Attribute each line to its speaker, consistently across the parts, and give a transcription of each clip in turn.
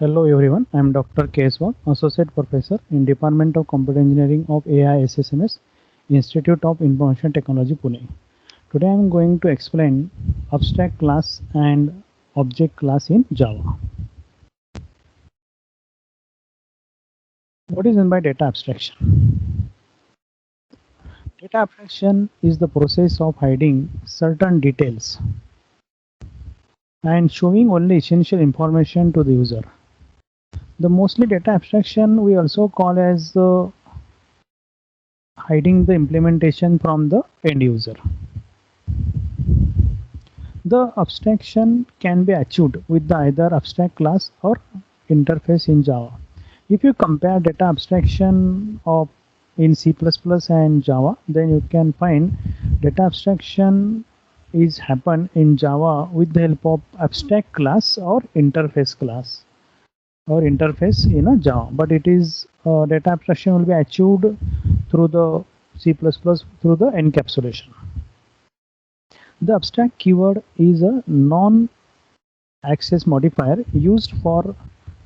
Speaker 1: Hello everyone, I am Dr. K.S. Wagh, Associate Professor in Department of Computer Engineering of AI SSMS, Institute of Information Technology, Pune. Today I am going to explain abstract class and object class in Java. What is meant by data abstraction? Data abstraction is the process of hiding certain details and showing only essential information to the user. The mostly data abstraction we also call as hiding the implementation from the end user. The abstraction can be achieved with the either abstract class or interface in Java. If you compare data abstraction of in C++ and Java, then you can find data abstraction is happen in Java with the help of abstract class or interface class or interface in a Java. But it is data abstraction will be achieved through the C++ through the encapsulation. The abstract keyword is a non-access modifier used for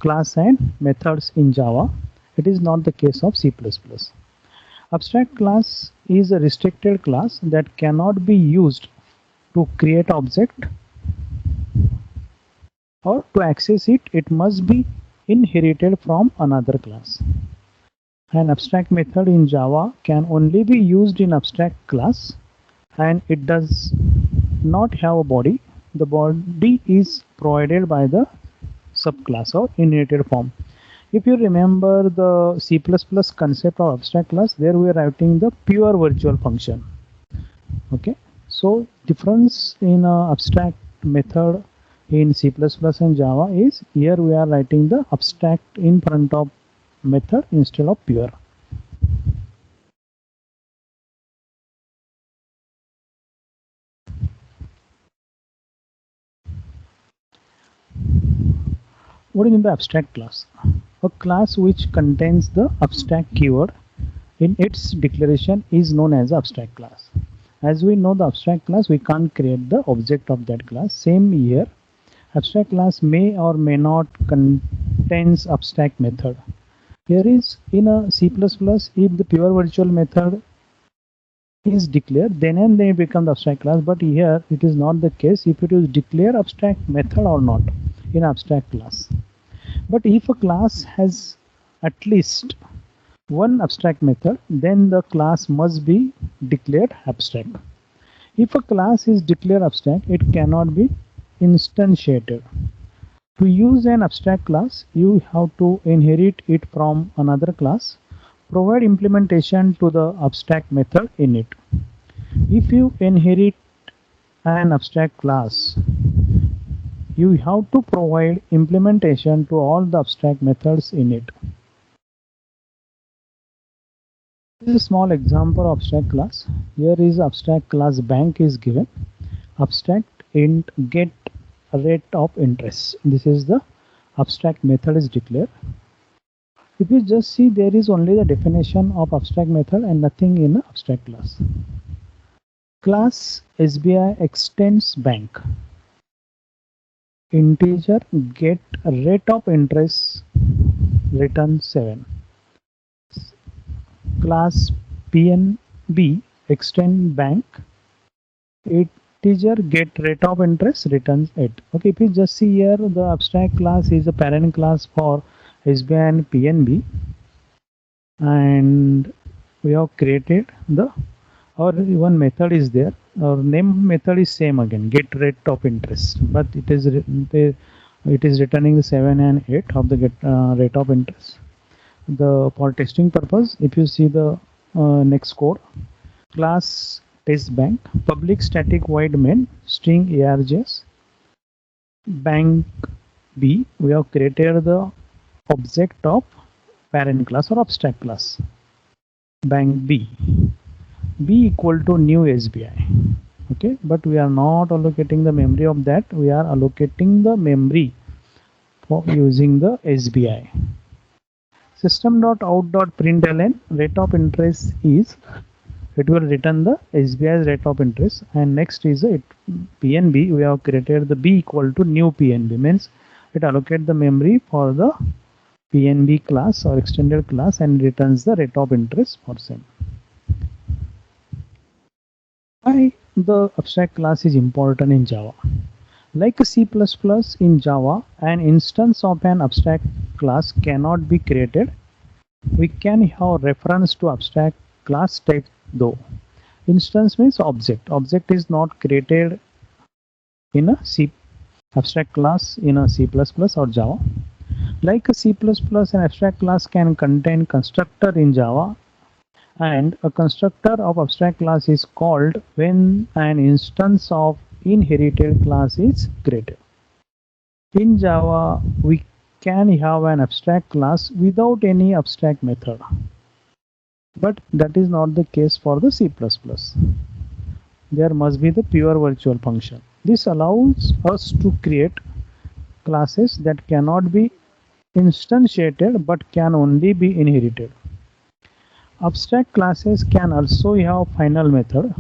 Speaker 1: class and methods in Java. It is not the case of C++. Abstract class is a restricted class that cannot be used to create object or to access it. It must be inherited from another class. An abstract method in Java can only be used in abstract class, and it does not have a body. The body is provided by the subclass or inherited form. If you remember the C++ concept of abstract class, there we are writing the pure virtual function. Okay, so difference in abstract method in C++ and Java is here we are writing the abstract in front of method instead of pure. What is in the abstract class? A class which contains the abstract keyword in its declaration is known as abstract class. As we know the abstract class, we can't create the object of that class. Same here, abstract class may or may not contains abstract method. Here is in a C++, if the pure virtual method is declared, then and they become the abstract class. But here it is not the case if it is declare abstract method or not in abstract class. But if a class has at least one abstract method, then the class must be declared abstract. If a class is declared abstract, it cannot be instantiated. To use an abstract class, you have to inherit it from another class, provide implementation to the abstract method in it. If you inherit an abstract class, you have to provide implementation to all the abstract methods in it. This is a small example of abstract class. Here is abstract class bank is given. Abstract int get rate of interest. This is the abstract method is declared. If you just see, there is only the definition of abstract method and nothing in the abstract class. Class SBI extends bank. Integer get rate of interest return 7. Class PNB extend bank. Integer get rate of interest returns 8. Okay, if you just see here, the abstract class is a parent class for SBI and PNB, and we have created the or one method is there. Our name method is same again, get rate of interest, but it is returning the 7 and 8 of the get rate of interest. For testing purpose, if you see the next code, class test bank public static void main string args bank B, we have created the object of parent class or abstract class bank B equal to new SBI. Okay, but we are not allocating the memory of that. We are allocating the memory for using the SBI. System.out.println rate of interest is, it will return the SBI's rate of interest, and next is it PNB. We have created the B equal to new PNB, means It allocates the memory for the PNB class or extended class and returns the rate of interest for same. Why the abstract class is important in Java? Like C++ in Java, an instance of an abstract class cannot be created. We can have reference to abstract class type though. Instance means object. Object is not created in a C abstract class in a C++ or Java. Like a C++, an abstract class can contain constructor in Java, and a constructor of abstract class is called when an instance of inherited class is created. In Java, we can have an abstract class without any abstract method, but that is not the case for the C++. There must be the pure virtual function. This allows us to create classes that cannot be instantiated but can only be inherited. Abstract classes can also have final method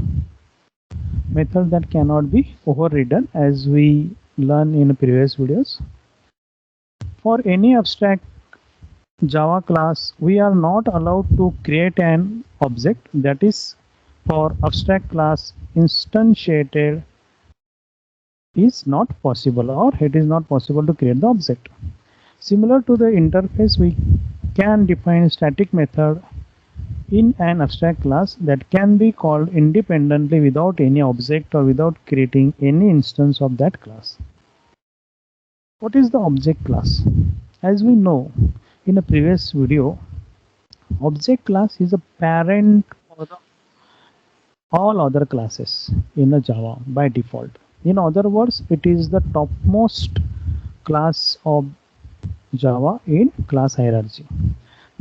Speaker 1: that cannot be overridden, as we learned in previous videos. For any abstract Java class, we are not allowed to create an object. That is, for abstract class, instantiated is not possible, or it is not possible to create the object. Similar to the interface, we can define static method in an abstract class that can be called independently without any object or without creating any instance of that class. What is the object class? As we know in a previous video, object class is a parent for all other classes in a Java by default. In other words, it is the topmost class of Java in class hierarchy.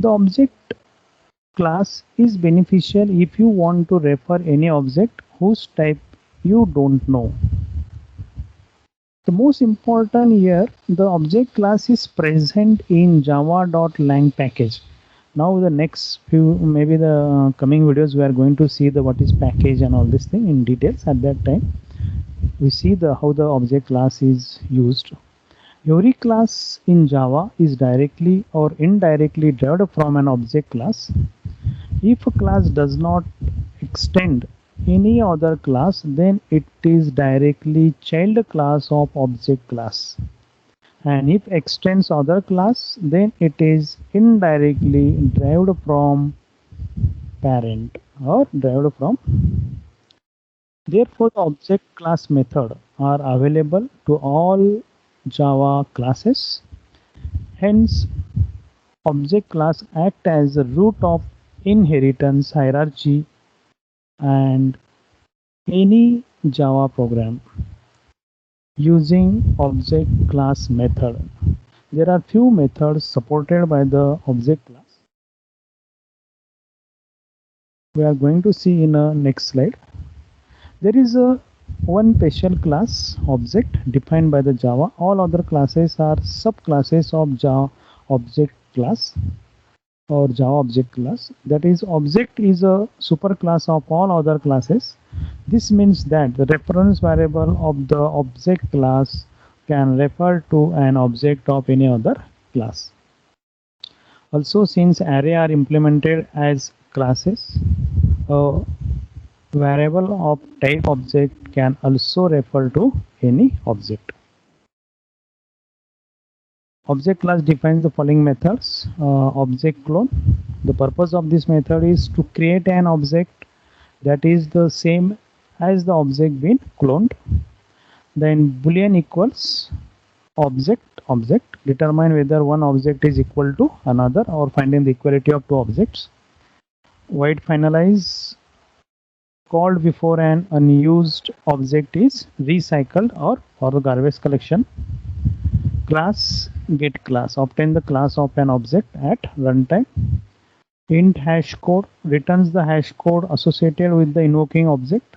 Speaker 1: The object class is beneficial if you want to refer any object whose type you don't know. The most important here, the object class is present in java.lang package. Now the next few, maybe the coming videos, we are going to see the what is package and all this thing in details. At that time we see the how the object class is used. Every class in Java is directly or indirectly derived from an object class. If a class does not extend any other class, then it is directly child class of object class. And if extends other class, then it is indirectly derived from parent or derived from. Therefore, the object class method are available to all Java classes. Hence, object class act as the root of inheritance hierarchy and any Java program using object class method. There are few methods supported by the object class. We are going to see in a next slide. There is a one special class object defined by the Java. All other classes are subclasses of Java object class or Java object class. That is, object is a superclass of all other classes. This means that the reference variable of the object class can refer to an object of any other class. Also, since array are implemented as classes, a variable of type object can also refer to any object. Object class defines the following methods. Object clone. The purpose of this method is to create an object that is the same as the object being cloned. Then boolean equals object determine whether one object is equal to another or finding the equality of two objects. Void finalize called before an unused object is recycled or for the garbage collection. Class get class obtain the class of an object at runtime. Int hash code returns the hash code associated with the invoking object.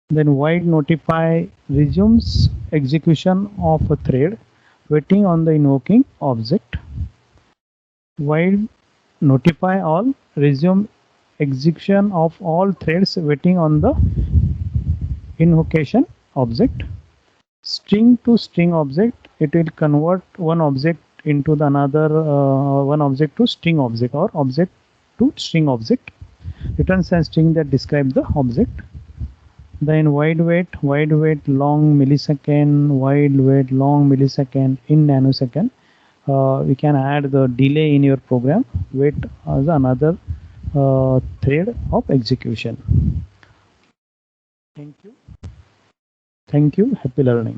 Speaker 1: Then void notify resumes execution of a thread waiting on the invoking object. Void notify all resume execution of all threads waiting on the invocation object. string to string object, it will convert one object into the another, one object to string object, or object to string object. Returns a string that describes the object. Then wide wait, long millisecond, wide wait, long millisecond in nanosecond. We can add the delay in your program. Wait as another thread of execution. Thank you. Thank you. Happy learning.